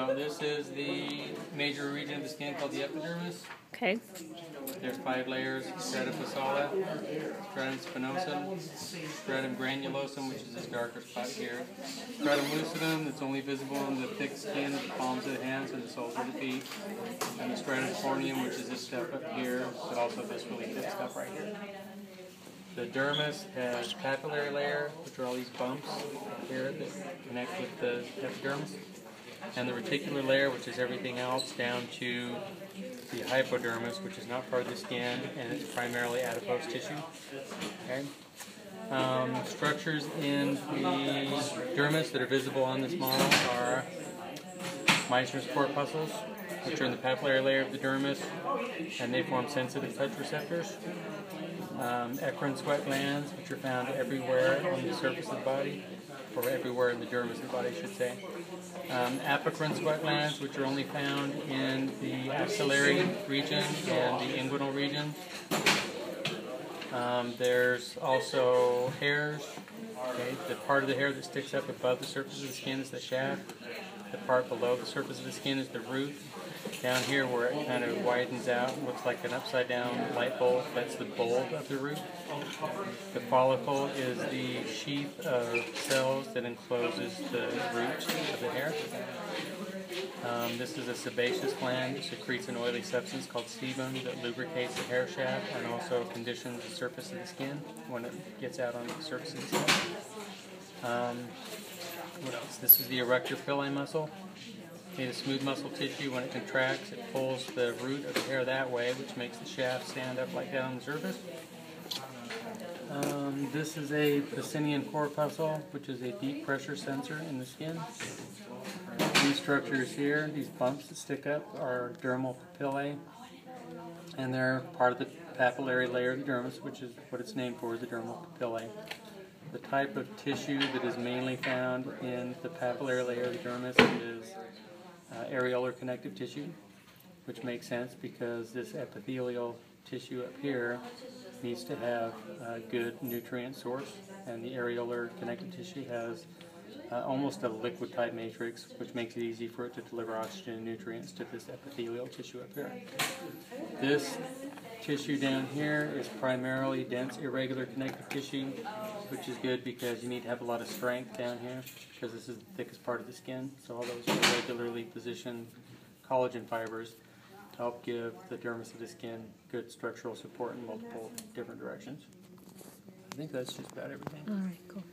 So this is the major region of the skin called the epidermis. Okay. There's 5 layers: stratum basale, stratum spinosum, stratum granulosum, which is this darker spot here, stratum lucidum, that's only visible in the thick skin of the palms of the hands and the soles of the feet, and the stratum corneum, which is this stuff up here, but also this really thick stuff right here. The dermis has papillary layer, which are all these bumps here that connect with the epidermis, and the reticular layer, which is everything else, down to the hypodermis, which is not part of the skin, and it's primarily adipose tissue. Okay. Structures in the dermis that are visible on this model are Meissner's corpuscles, which are in the papillary layer of the dermis, and they form sensitive touch receptors. Eccrine sweat glands, which are found everywhere on the surface of the body, or everywhere in the dermis of the body, I should say. Apocrine sweat glands, which are only found in the axillary region and the inguinal region. There's also hairs. Okay, the part of the hair that sticks up above the surface of the skin is the shaft. The part below the surface of the skin is the root. Down here where it kind of widens out, looks like an upside down light bulb, that's the bulb of the root. The follicle is the sheath of cells that encloses the root of the hair. This is a sebaceous gland. It secretes an oily substance called sebum that lubricates the hair shaft and also conditions the surface of the skin when it gets out on the surface of the skin. What else? This is the erector pillae muscle. Okay, the smooth muscle tissue, when it contracts, it pulls the root of the hair that way, which makes the shaft stand up like that on the surface. This is a Pacinian corpuscle, which is a deep pressure sensor in the skin. These structures here, these bumps that stick up, are dermal papillae, and they're part of the papillary layer of the dermis, which is what it's named for, the dermal papillae. The type of tissue that is mainly found in the papillary layer of the dermis is areolar connective tissue, which makes sense because this epithelial tissue up here needs to have a good nutrient source, and the areolar connective tissue has almost a liquid type matrix, which makes it easy for it to deliver oxygen and nutrients to this epithelial tissue up here. This tissue down here is primarily dense irregular connective tissue, which is good because you need to have a lot of strength down here because this is the thickest part of the skin. So all those irregularly positioned collagen fibers help give the dermis of the skin good structural support in multiple different directions. I think that's just about everything. All right, cool.